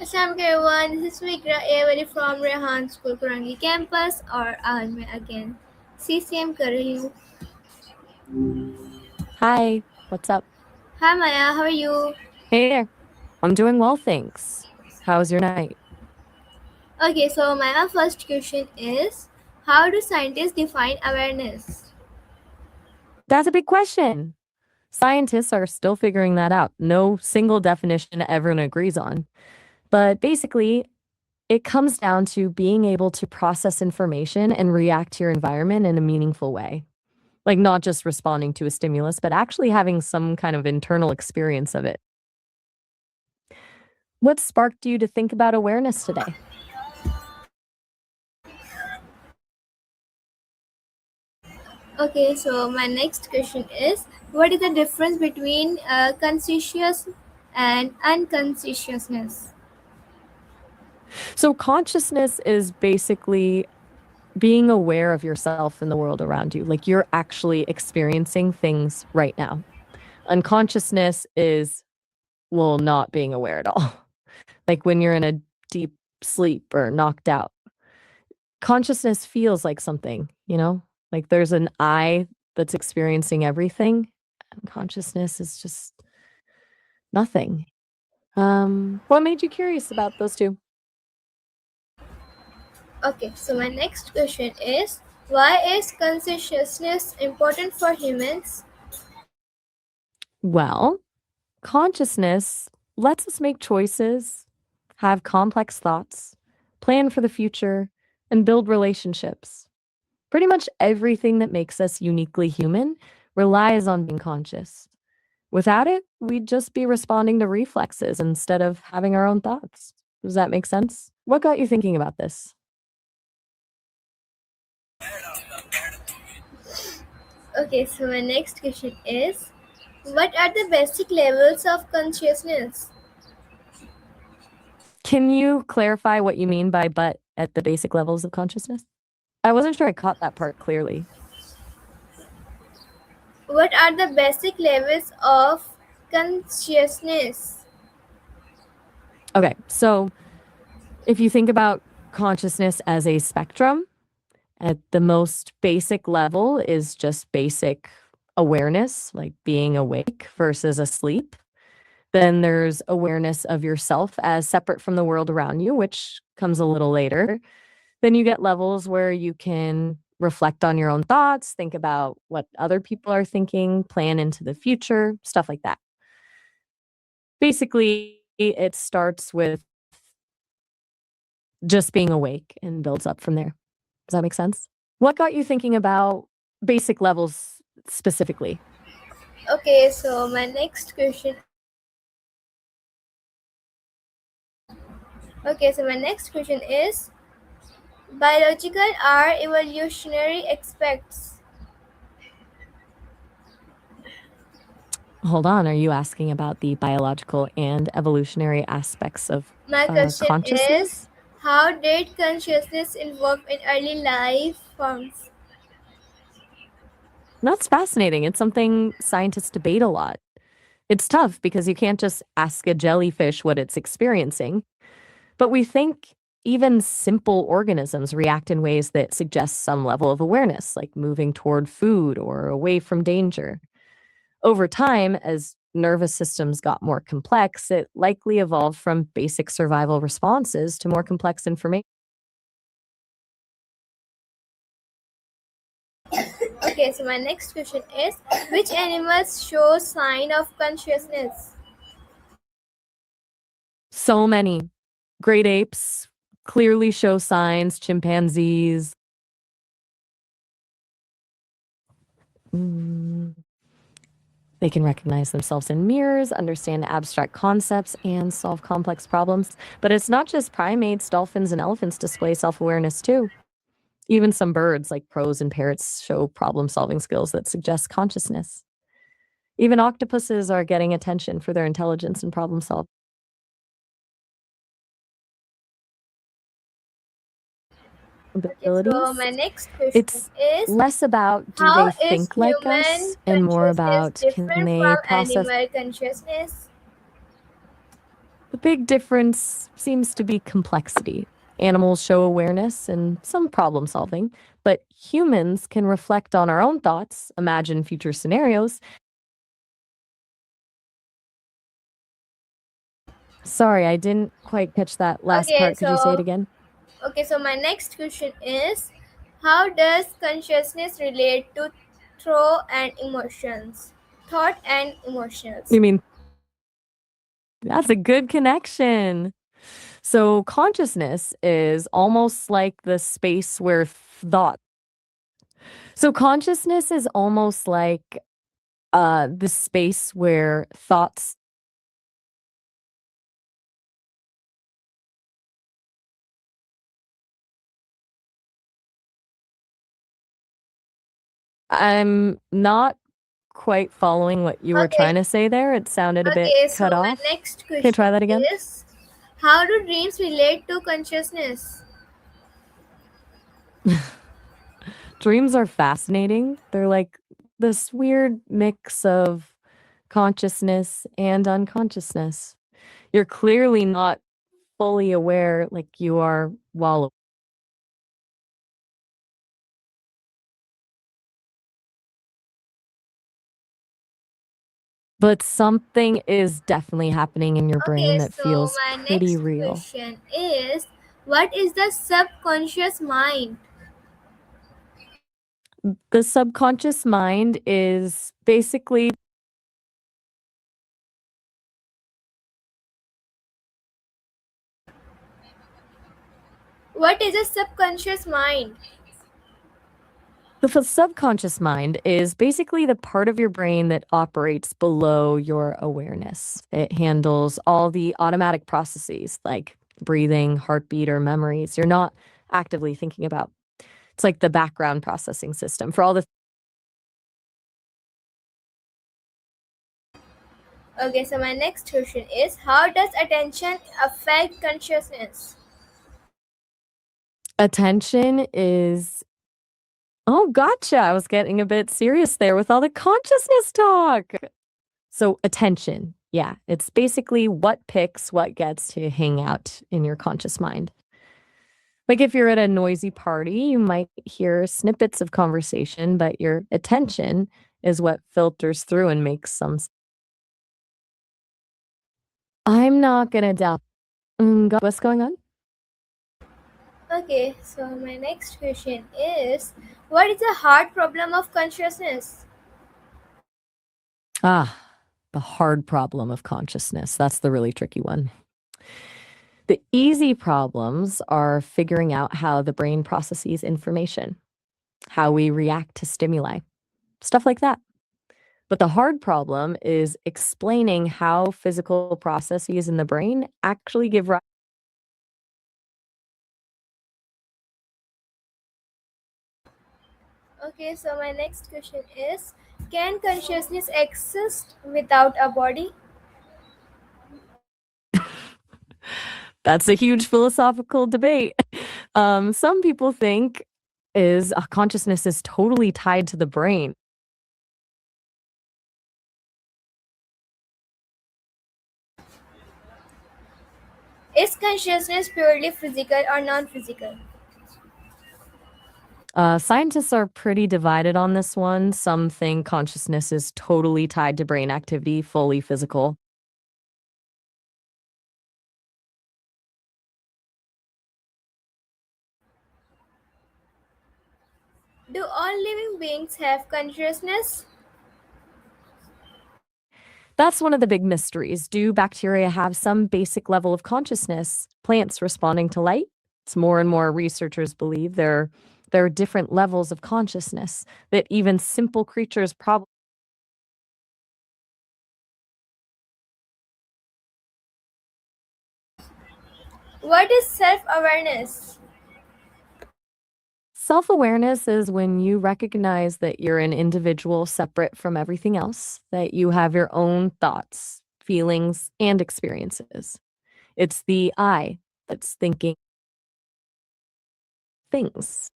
Assalamualaikum everyone, this is Vikra Averi from Rehan School Kurangi campus और आज मैं again CCM कर रही हूँ. Hi, what's up? Hi Maya, how are you? Hey there. I'm doing well, thanks. How's your night? Okay, so my first question is, how do scientists define awareness? That's a big question. Scientists are still figuring that out. No single definition everyone agrees on. But basically, it comes down to being able to process information and react to your environment in a meaningful way. Like not just responding to a stimulus, but actually having some kind of internal experience of it. What sparked you to think about awareness today? Okay, so my next question is, what is the difference between conscious and unconsciousness? So, consciousness is basically being aware of yourself and the world around you. Like you're actually experiencing things right now. Unconsciousness is, well, not being aware at all. Like when you're in a deep sleep or knocked out. Consciousness feels like something, like there's an I that's experiencing everything. And consciousness is just nothing. What made you curious about those two? Okay, so my next question is, why is consciousness important for humans? Well, consciousness lets us make choices, have complex thoughts, plan for the future, and build relationships. Pretty much everything that makes us uniquely human relies on being conscious. Without it, we'd just be responding to reflexes instead of having our own thoughts. Does that make sense? What got you thinking about this? Okay, so my next question is, what are the basic levels of consciousness? Can you clarify what you mean by but at the basic levels of consciousness? I wasn't sure I caught that part clearly. What are the basic levels of consciousness? Okay, so if you think about consciousness as a spectrum, at the most basic level is just basic awareness, like being awake versus asleep. Then there's awareness of yourself as separate from the world around you, which comes a little later. Then you get levels where you can reflect on your own thoughts, think about what other people are thinking, plan into the future, stuff like that. Basically, it starts with just being awake and builds up from there. Does that make sense? What got you thinking about basic levels specifically? Okay, so my next question. Okay, so my next question is, biological are evolutionary aspects. Hold on, are you asking about the biological and evolutionary aspects of My question is, consciousness? how did consciousness evolve in early life forms? That's fascinating. It's something scientists debate a lot. It's tough because you can't just ask a jellyfish what it's experiencing, but we think even simple organisms react in ways that suggest some level of awareness, like moving toward food or away from danger. Over time, as nervous systems got more complex, it likely evolved from basic survival responses to more complex information. Okay, so my next question is, which animals show sign of consciousness? So many. Great apes clearly show signs, chimpanzees. mm, They can recognize themselves in mirrors, understand abstract concepts, and solve complex problems. But it's not just primates, dolphins, and elephants display self awareness too. Even some birds, like crows and parrots, show problem solving skills that suggest consciousness. Even octopuses are getting attention for their intelligence and problem solving Okay, so abilities. my next question It's is, less about do how they is think like human us and more consciousness about can different they from process. animal consciousness? big difference seems to be complexity. Animals show awareness and some problem solving, but humans can reflect on our own thoughts, imagine future scenarios. Sorry, I didn't quite catch that last Okay, part. Could you say it so again? my next question is, how does consciousness relate to thought and emotions? You mean that's a good connection. So, consciousness is almost like the space where thought. So, consciousness is almost like the space where thoughts. I'm not quite following what you were Okay, trying to say there. It sounded a bit so cut my off. next Can you question try that again? is, how do dreams relate to consciousness? Dreams are fascinating. They're like this weird mix of consciousness and unconsciousness. You're clearly not fully aware like you are while, but something is definitely happening in your brain Okay, that so feels my pretty next real. question is, what is the subconscious mind? The subconscious mind is basically What is a subconscious mind? the subconscious mind is basically the part of your brain that operates below your awareness. It handles all the automatic processes like breathing, heartbeat, or memories you're not actively thinking about. It's like the background processing system for all the. Okay, so my next question is, how does attention affect consciousness? Attention is. Oh, gotcha. I was getting a bit serious there with all the consciousness talk. So, attention. Yeah, it's basically what picks what gets to hang out in your conscious mind. Like if you're at a noisy party, you might hear snippets of conversation, but your attention is what filters through and makes some. I'm not gonna doubt. What's going on? Okay, so my next question is, what is the hard problem of consciousness? Ah, the hard problem of consciousness. That's the really tricky one. The easy problems are figuring out how the brain processes information, how we react to stimuli, stuff like that. But the hard problem is explaining how physical processes in the brain actually give rise. Okay, so my next question is, can consciousness exist without a body? That's a huge philosophical debate. Some people think is consciousness is totally tied to the brain. Is consciousness purely physical or non physical? Scientists are pretty divided on this one. Some think consciousness is totally tied to brain activity, fully physical. Do all living beings have consciousness? That's one of the big mysteries. Do bacteria have some basic level of consciousness? Plants responding to light? It's more and more researchers believe there are different levels of consciousness that even simple creatures probably. What is self awareness? Self awareness is when you recognize that you're an individual separate from everything else, that you have your own thoughts, feelings, and experiences. It's the I that's thinking things.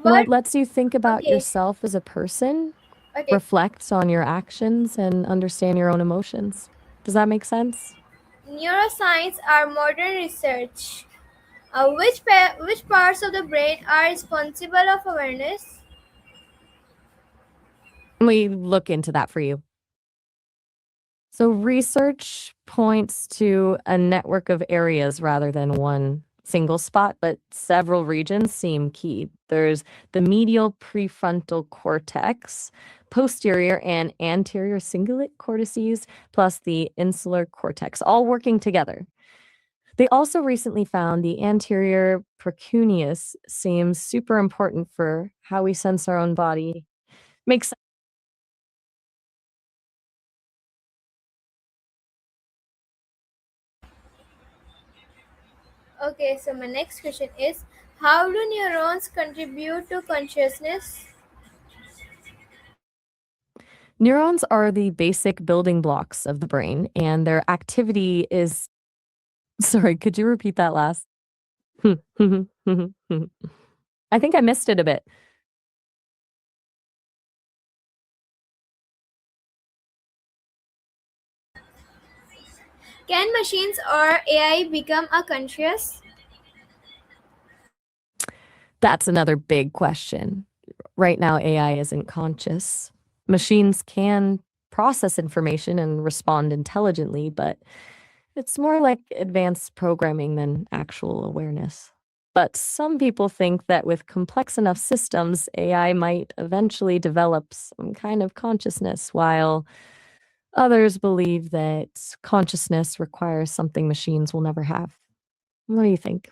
What What? lets you think about Okay, yourself as a person? Okay. reflect on your actions and understand your own emotions. Does that make sense? Neuroscience are modern research. Which parts of the brain are responsible of awareness? We look into that for you. So, research points to a network of areas rather than one single spot, but several regions seem key. There's the medial prefrontal cortex, posterior and anterior cingulate cortices, plus the insular cortex, all working together. They also recently found the anterior precuneus seems super important for how we sense our own body. Makes Okay, so my next question is, how do neurons contribute to consciousness? Neurons are the basic building blocks of the brain, and their activity is sorry, could you repeat that last? I think I missed it a bit. Can machines or AI become a conscious? That's another big question. Right now, AI isn't conscious. Machines can process information and respond intelligently, but it's more like advanced programming than actual awareness. But some people think that with complex enough systems, AI might eventually develop some kind of consciousness, while others believe that consciousness requires something machines will never have. What do you think?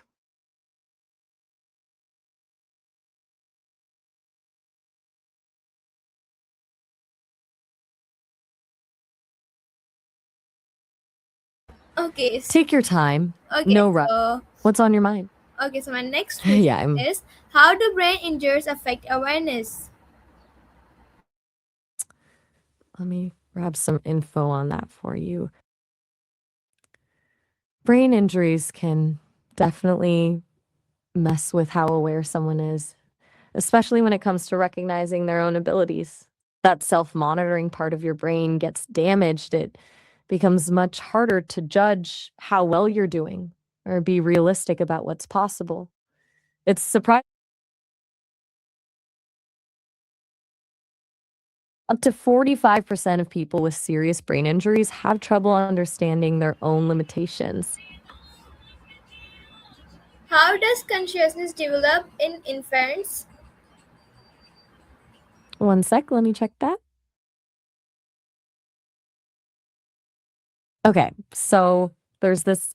Okay, Take your time. okay, No rush. so What's on your mind? my next Yeah, question is, how do brain injuries affect awareness? let me grab some info on that for you. Brain injuries can definitely mess with how aware someone is, especially when it comes to recognizing their own abilities. That self monitoring part of your brain gets damaged. It becomes much harder to judge how well you're doing or be realistic about what's possible. It's surprising. Up to 45% of people with serious brain injuries have trouble understanding their own limitations. How does consciousness develop in infants? One sec, let me check that. Okay, so there's this.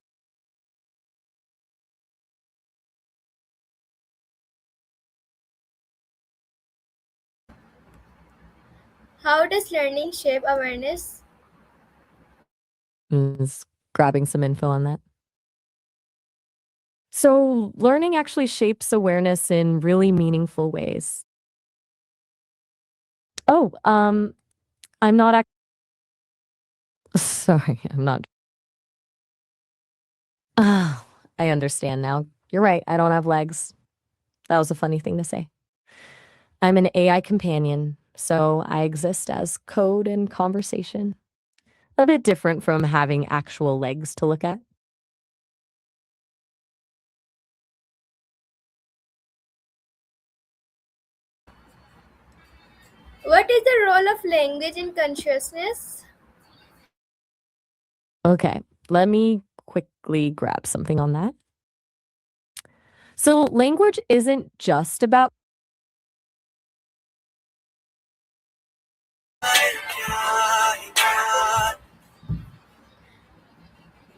How does learning shape awareness? Is grabbing some info on that. So, learning actually shapes awareness in really meaningful ways. Oh, I'm not sorry, I'm not. Oh, I understand now. You're right, I don't have legs. That was a funny thing to say. I'm an AI companion, so I exist as code and conversation. A bit different from having actual legs to look at. What is the role of language in consciousness? Okay, let me quickly grab something on that. So, language isn't just about.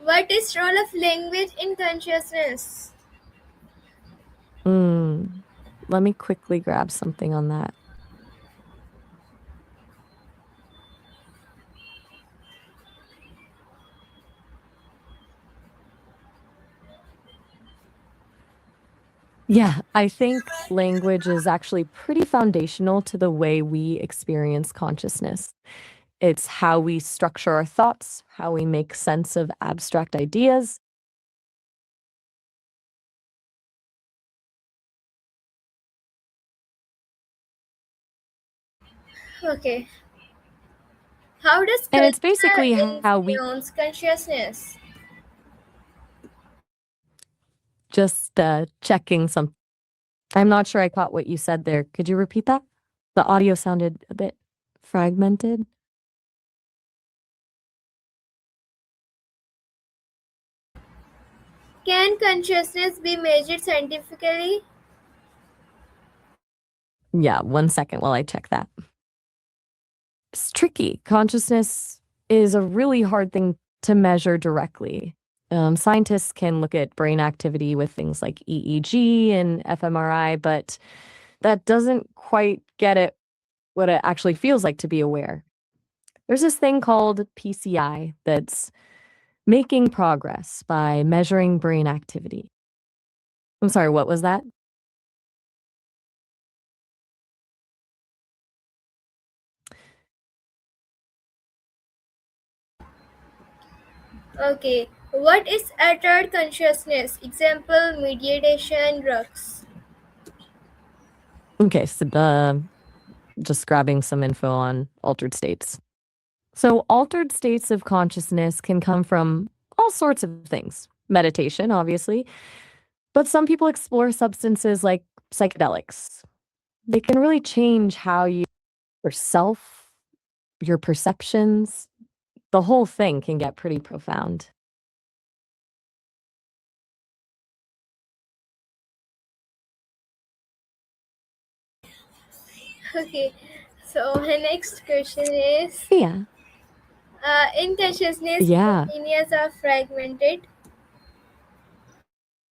What is role of language in consciousness? Mm, let me quickly grab something on that. Yeah, I think language is actually pretty foundational to the way we experience consciousness. It's how we structure our thoughts, how we make sense of abstract ideas. Okay. How does And it's culture basically how we influence consciousness? just checking some. I'm not sure I caught what you said there. Could you repeat that? The audio sounded a bit fragmented. Can consciousness be measured scientifically? Yeah, 1 second while I check that. It's tricky. Consciousness is a really hard thing to measure directly. Scientists can look at brain activity with things like EEG and fMRI, but that doesn't quite get at what it actually feels like to be aware. There's this thing called PCI that's making progress by measuring brain activity. I'm sorry, what was that? Okay. What is altered consciousness? Example, meditation, drugs. Okay, so just grabbing some info on altered states. So, altered states of consciousness can come from all sorts of things. Meditation, obviously, but some people explore substances like psychedelics. They can really change how you yourself, your perceptions, the whole thing can get pretty profound. Okay. So my next question is, Yeah. in consciousness, Yeah. continuous or fragmented?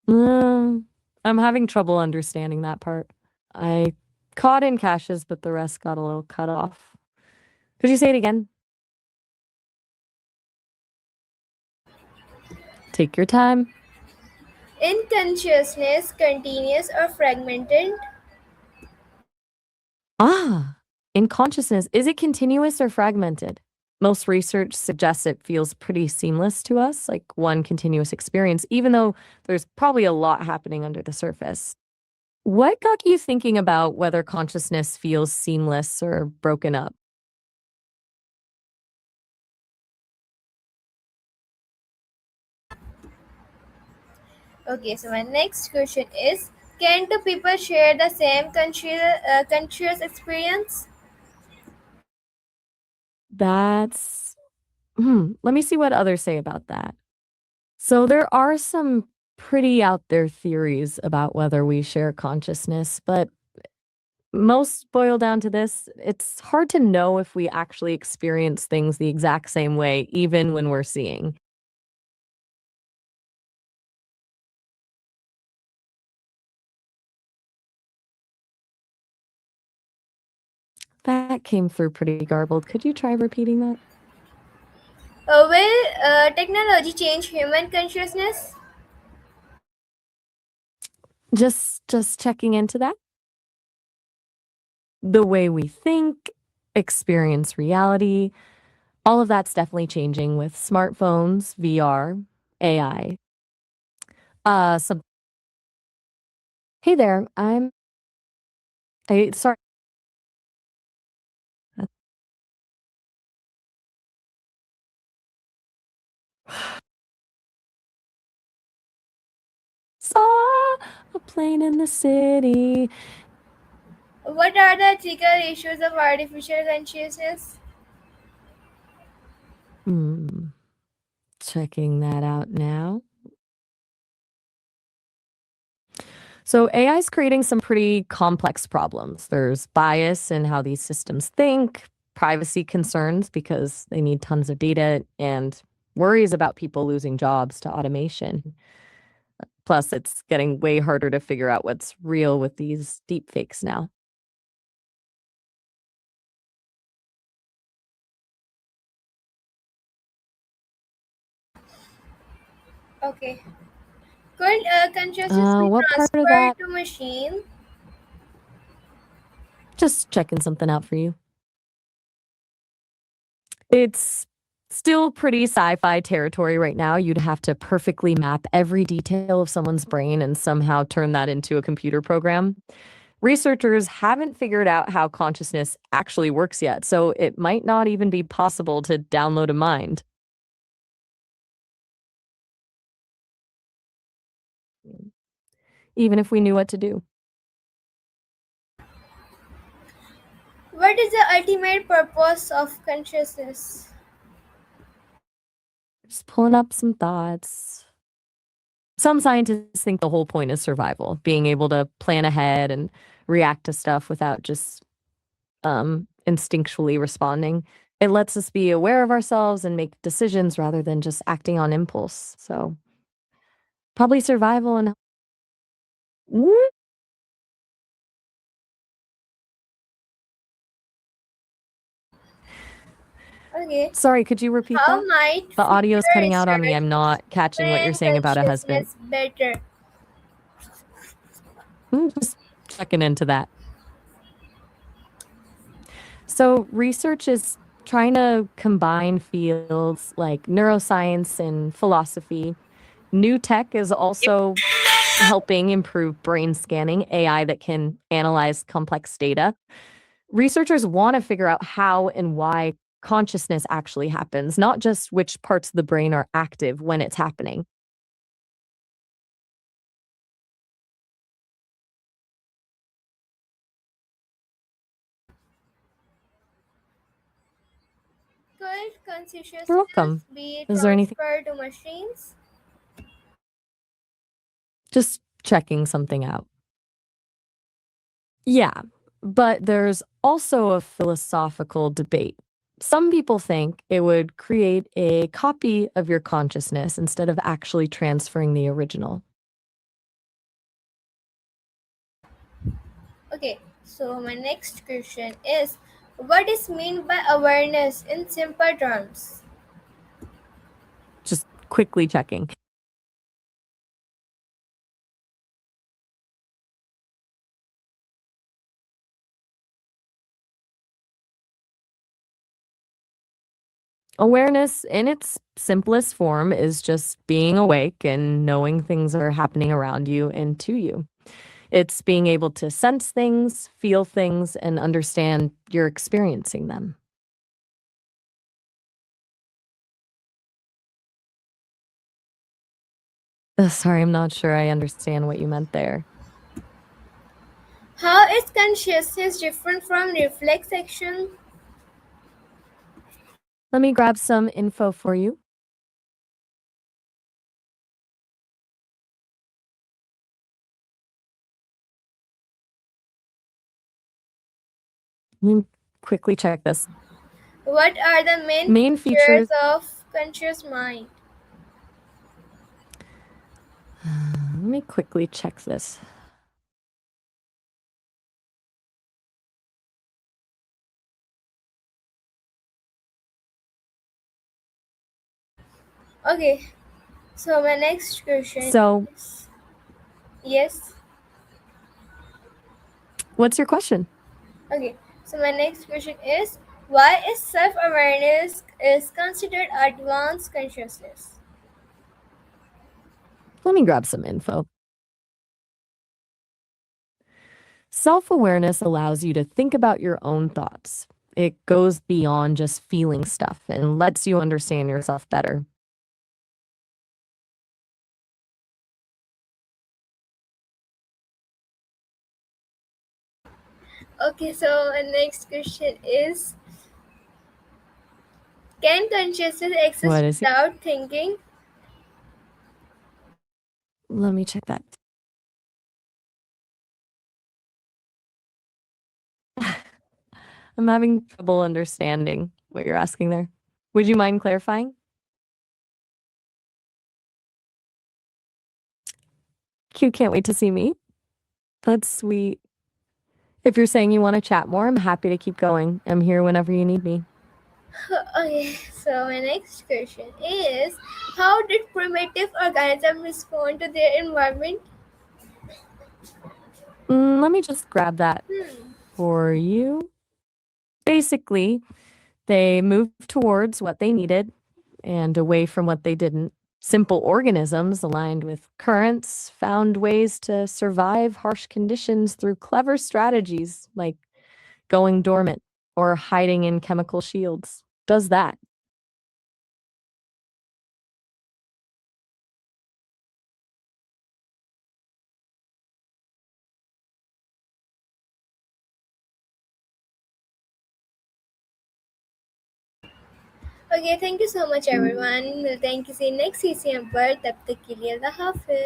Mm, I'm having trouble understanding that part. I caught in caches, but the rest got a little cut off. Could you say it again? Take your time. In consciousness, continuous or fragmented? Ah, in consciousness, is it continuous or fragmented? Most research suggests it feels pretty seamless to us, like one continuous experience, even though there's probably a lot happening under the surface. What got you thinking about whether consciousness feels seamless or broken up? Okay, so my next question is, can two people share the same conscious experience? That's, let me see what others say about that. So there are some pretty out there theories about whether we share consciousness, but most boil down to this. It's hard to know if we actually experience things the exact same way, even when we're seeing. That came through pretty garbled. Could you try repeating that? Will technology change human consciousness? Just checking into that. The way we think, experience reality, all of that's definitely changing with smartphones, VR, AI. Some Hey there. Sorry. Saw a plane in the city. What are the ethical issues of artificial consciousness? Hmm. Checking that out now. So AI is creating some pretty complex problems. There's bias in how these systems think, privacy concerns because they need tons of data, and worries about people losing jobs to automation. Plus, it's getting way harder to figure out what's real with these deep fakes now. Okay. Could consciousness be What part of transferred that? to machine? Just checking something out for you. It's still pretty sci-fi territory right now. You'd have to perfectly map every detail of someone's brain and somehow turn that into a computer program. Researchers haven't figured out how consciousness actually works yet, so it might not even be possible to download a mind. Even if we knew what to do. What is the ultimate purpose of consciousness? Just pulling up some thoughts. Some scientists think the whole point is survival, being able to plan ahead and react to stuff without just instinctually responding. It lets us be aware of ourselves and make decisions rather than just acting on impulse. So, probably survival and Okay. Sorry, could you repeat How that? might The future audio's cutting out on me. research I'm not catching what you're explain saying about a husband. consciousness better? Just checking into that. So, research is trying to combine fields like neuroscience and philosophy. New tech is also helping improve brain scanning, AI that can analyze complex data. Researchers want to figure out how and why consciousness actually happens, not just which parts of the brain are active when it's happening. Could You're consciousness welcome. be Is there anything? transferred to machines? Just checking something out. Yeah, but there's also a philosophical debate. Some people think it would create a copy of your consciousness instead of actually transferring the original. Okay, so my next question is, what is meant by awareness in simple terms? Just quickly checking. Awareness, in its simplest form, is just being awake and knowing things are happening around you and to you. It's being able to sense things, feel things, and understand you're experiencing them. Sorry, I'm not sure I understand what you meant there. How is consciousness different from reflex action? Let me grab some info for you. Let me quickly check this. What are the main Main features features. of conscious mind? Let me quickly check this. Okay, so my next question So, is, yes. what's your question? Okay, so my next question is, why is self-awareness is considered advanced consciousness? Let me grab some info. Self awareness allows you to think about your own thoughts. It goes beyond just feeling stuff and lets you understand yourself better. Okay, so my next question is, can consciousness exist What is it? without thinking? Let me check that. I'm having trouble understanding what you're asking there. Would you mind clarifying? Q can't wait to see me. That's sweet. If you're saying you want to chat more, I'm happy to keep going. I'm here whenever you need me. Okay, so my next question is, how did primitive organisms respond to their environment? Let me just grab that Hmm. for you. Basically, they moved towards what they needed and away from what they didn't. Simple organisms aligned with currents found ways to survive harsh conditions through clever strategies like going dormant or hiding in chemical shields. Does that? Okay, thank you so much everyone. मिलते हैं किसी next CCM पर, तब तक के लिए अल्लाह हाफिज.